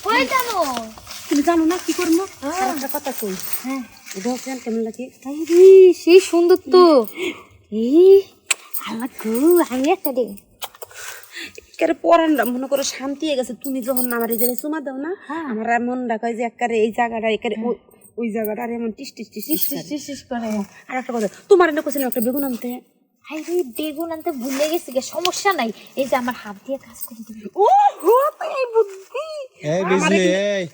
কই জানো তুমি জানো না কি করবো আর একটা কথা কই হ্যাঁ দেখো কেমন লাগে আরে সেই সুন্দর তো আমার গো আমি একটা দে একেবারে পরানটা মনে করো শান্তি হয়ে গেছে তুমি যখন আমার এই জায়গায় চুমা দাও না আমার আর মন রাখা যে একেবারে এই জায়গাটা একেবারে ওই জায়গাটা আর এমন টিস টিস টিস টিস করে আর একটা কথা তোমার এনে কইছিলাম একটা বেগুন আনতে আরে বেগুন আনতে ভুলে গেছি গে সমস্যা নাই এই যে আমার হাত দিয়ে কাজ করে দিবি ও হো এই বুদ্ধি এই বিজলি এই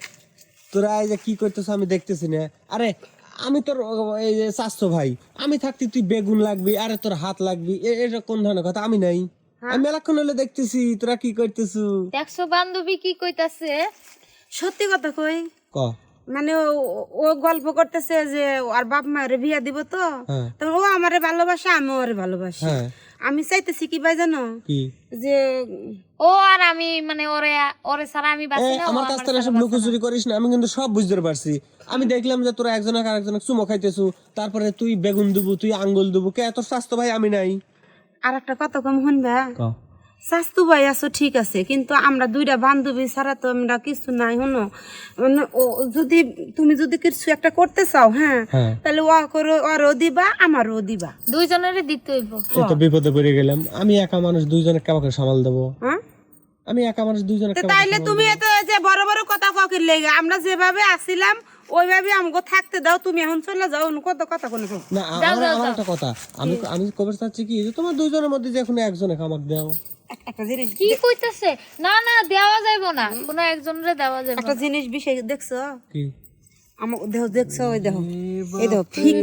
তোরা এই যে কি করতেছ আমি দেখতেছি না আরে আমি তোর এই যে চাচতো ভাই আমি থাকতে তুই বেগুন লাগবি আরে তোর হাত লাগবি এটা কোন ধরনের কথা আমি নাই আমি মেলাক্ষণ হলে দেখতেছি তোরা কি করতেছ দেখছো বান্ধবী কি কইতাছে সত্যি কথা কই ক মানে ও গল্প করতেছে যে ওর বাপ মায়ের বিয়া দিব তো হ্যাঁ। তখন ও আমারে ভালোবাসে আমি ওরে ভালোবাসি হ্যাঁ আমি চাইতেছি কি ভাই জানো কি যে ও আর আমি মানে ওরে ওরে ছাড়া আমি বাঁচি না ও আমার কাছ থেকে সব লুকোচুরি করিস না আমি কিন্তু সব বুঝতে পারছি আমি দেখলাম যে তোরা একজন আরেকজন চুমো খাইতেছু তারপরে তুই বেগুন দেবু তুই আঙ্গুল দেবু কে তোর স্বাস্থ্য ভাই আমি নাই আর একটা কথা কম শুনবা স্বাস্থ্য ভাই আছো ঠিক আছে কিন্তু আমরা দুইটা বান্ধবী ছাড়া তো আমরা কিছু নাই শুনো মানে যদি তুমি যদি কিছু একটা করতে চাও হ্যাঁ তাহলে ও করো ওরও দিবা আমারও দিবা দুইজনেরই দিতে হইব এই তো বিপদে পড়ে গেলাম আমি একা মানুষ দুইজনে কাবাকে সামাল দেবো হ্যাঁ আমি একা মানুষ দুইজনে তাইলে তুমি এত যে বড় বড় কথা ককির লেগে আমরা যেভাবে আসিলাম ওইভাবে আমাকে থাকতে দাও তুমি এখন চলে যাও কত কথা কোনো না আমার একটা কথা আমি আমি কবে চাচ্ছি কি যে তোমার দুইজনের মধ্যে যে এখন একজনে কামাক দাও একটা জিনিস কি কইতাছে না না দেওয়া যাইবো না কোনো একজনরে দেওয়া যাইবো একটা জিনিস বিষয় দেখছো কি আমার দেহ দেখছো ওই দেহ এই দেহ ঠিক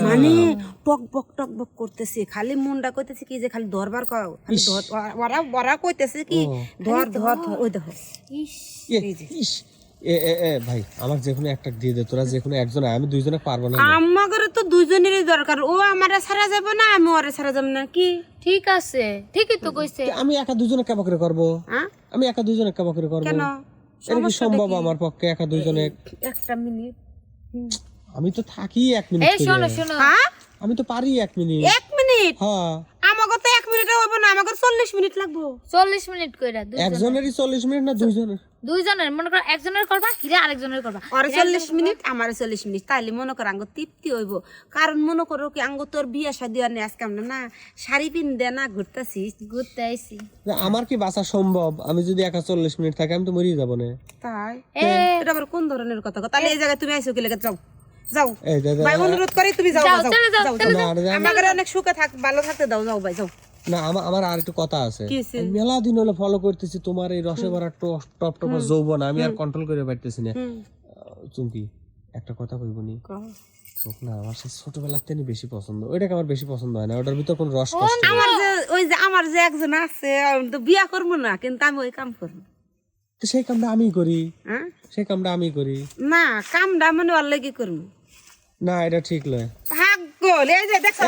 মানে টক বক করতেছে খালি মুন্ডা কইতেছে কি যে খালি ধরবার কও খালি ওরা ওরা কইতেছে কি ধর ধর ওই দেহ ইস ইস এ ভাই আমার যেখানে একটা দিয়ে দে তোরা যেখানে একজন আমি দুইজনে পারবো না আমাদের তো দুইজনেরই দরকার ও আমারে ছাড়া যাব না আমি ওরে ছাড়া যাব না কি ঠিক আছে ঠিকই তো কইছে আমি একা দুইজনে কাবা করে করবো হ্যাঁ আমি একা দুইজনে কাবা করে করবো কেন এটা কি সম্ভব আমার পক্ষে একা দুইজনে একটা মিনিট আমি তো থাকি 1 মিনিট এই শোনো শোনো হ্যাঁ আমি তো পারি 1 মিনিট 1 মিনিট হ্যাঁ আমাকে তো 1 মিনিটে হবে না আমাকে 40 মিনিট লাগবে 40 মিনিট কইরা একজনেরই 40 মিনিট না দুইজনের দুইজনের মনে করো একজনের করবা হিরা আরেকজনের করবা আর 40 মিনিট আমার 40 মিনিট তাইলে মনে করো আঙ্গ তৃপ্তি হইব কারণ মনে করো কি আঙ্গ তোর বিয়ে শাদী আর নেই আজকে আমরা না শাড়ি পিন দে না ঘুরতেছি ঘুরতে আইছি আমার কি বাঁচা সম্ভব আমি যদি একা 40 মিনিট থাকি আমি তো মরিয়ে যাবো না তাই এটা আবার কোন ধরনের কথা তাহলে এই জায়গায় তুমি আইছো কি লাগে যাও যাও এই দাদা ভাই অনুরোধ করি তুমি যাও যাও চলে যাও আমাকে অনেক সুখে থাক ভালো থাকতে দাও যাও ভাই যাও না আমার আর একটু কথা আছে কি আছে? আমি মেলা দিন হলো ফলো করতেছি তোমার এই রসে ভরা টপ টপ যৌবন আমি আর কন্ট্রোল করে পারতেছি না চুমকি একটা কথা কইবনি তোকে না আমার সেই ছোটবেলার থেকে বেশি পছন্দ ওইটাকে আমার বেশি পছন্দ হয় না ওটার ভিতর কোন রস কষ্ট আমার যে ওই যে আমার যে একজন আছে আমি তো বিয়া করবো না কিন্তু আমি ওই কাম করবো তো সেই কামটা আমি করি হ্যাঁ সেই কামটা আমি করি না কামটা মানে ওর লাগি করবো না এটা ঠিক নয় ভাগ্যল এই যে দেখো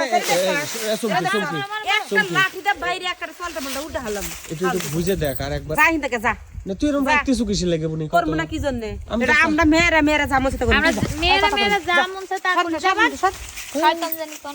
চুমকি একটা লাঠিটা বাইরে একটা সলটা বলটা উঠে হলাম একটু বুঝে দেখ আর একবার যাই থেকে যা না তুই এরকম রাখতেছু কিসে লাগে বনি করবো না কি জন্য এটা আমরা মেয়েরা মেয়েরা জামো সাথে করবো আমরা মেয়েরা মেয়েরা যা মন চায় তা করি শয়তান জানি কোন